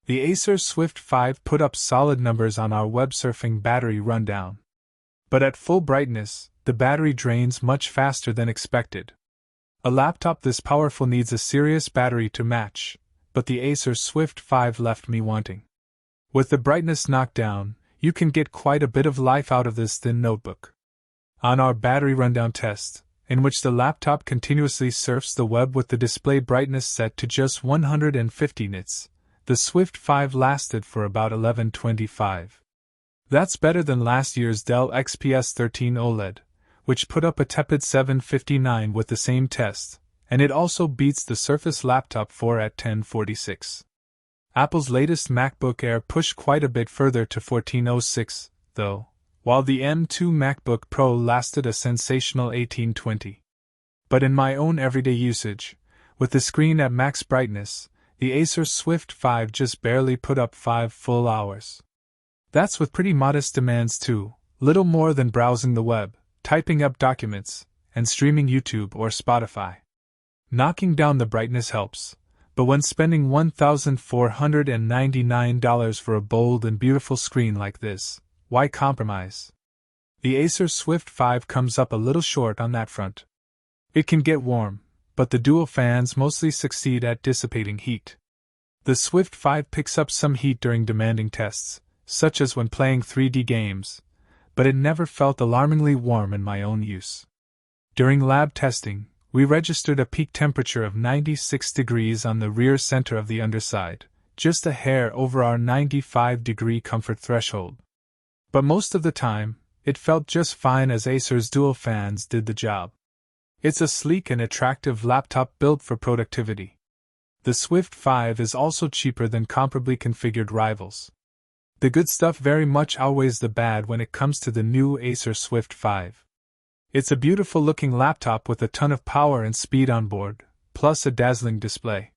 The Acer Swift 5 put up solid numbers on our web surfing battery rundown. But at full brightness, the battery drains much faster than expected. A laptop this powerful needs a serious battery to match, but the Acer Swift 5 left me wanting. With the brightness knocked down, you can get quite a bit of life out of this thin notebook. On our battery rundown test, in which the laptop continuously surfs the web with the display brightness set to just 150 nits, the Swift 5 lasted for about 11:25. That's better than last year's Dell XPS 13 OLED, which put up a tepid 7:59 with the same test, and it also beats the Surface Laptop 4 at 10:46. Apple's latest MacBook Air pushed quite a bit further to 14:06, though, while the M2 MacBook Pro lasted a sensational 18:20. But in my own everyday usage, with the screen at max brightness, the Acer Swift 5 just barely put up 5 full hours. That's with pretty modest demands too, little more than browsing the web, typing up documents, and streaming YouTube or Spotify. Knocking down the brightness helps, but when spending $1,499 for a bold and beautiful screen like this, why compromise? The Acer Swift 5 comes up a little short on that front. It can get warm, but the dual fans mostly succeed at dissipating heat. The Swift 5 picks up some heat during demanding tests, such as when playing 3D games, but it never felt alarmingly warm in my own use. During lab testing, we registered a peak temperature of 96 degrees on the rear center of the underside, just a hair over our 95-degree comfort threshold. But most of the time, it felt just fine as Acer's dual fans did the job. It's a sleek and attractive laptop built for productivity. The Swift 5 is also cheaper than comparably configured rivals. The good stuff very much outweighs the bad when it comes to the new Acer Swift 5. It's a beautiful-looking laptop with a ton of power and speed on board, plus a dazzling display.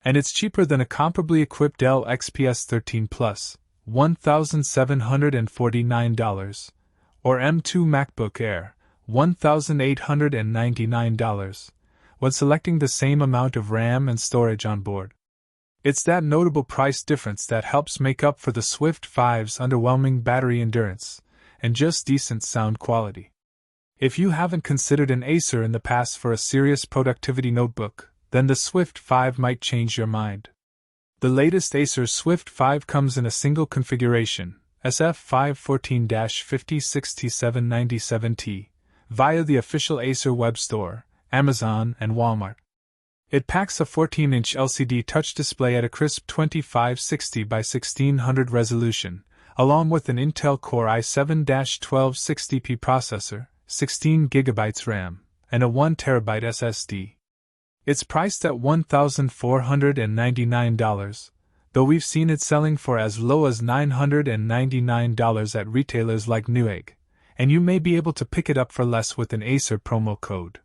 And it's cheaper than a comparably equipped Dell XPS 13 Plus, $1,749, or M2 MacBook Air, $1,899, when selecting the same amount of RAM and storage on board. It's that notable price difference that helps make up for the Swift 5's underwhelming battery endurance and just decent sound quality. If you haven't considered an Acer in the past for a serious productivity notebook, then the Swift 5 might change your mind. The latest Acer Swift 5 comes in a single configuration, SF514-506797T, via the official Acer web store, Amazon, and Walmart. It packs a 14-inch LCD touch display at a crisp 2560 by 1600 resolution, along with an Intel Core i7-1260p processor, 16GB RAM, and a 1TB SSD. It's priced at $1,499, though we've seen it selling for as low as $999 at retailers like Newegg, and you may be able to pick it up for less with an Acer promo code.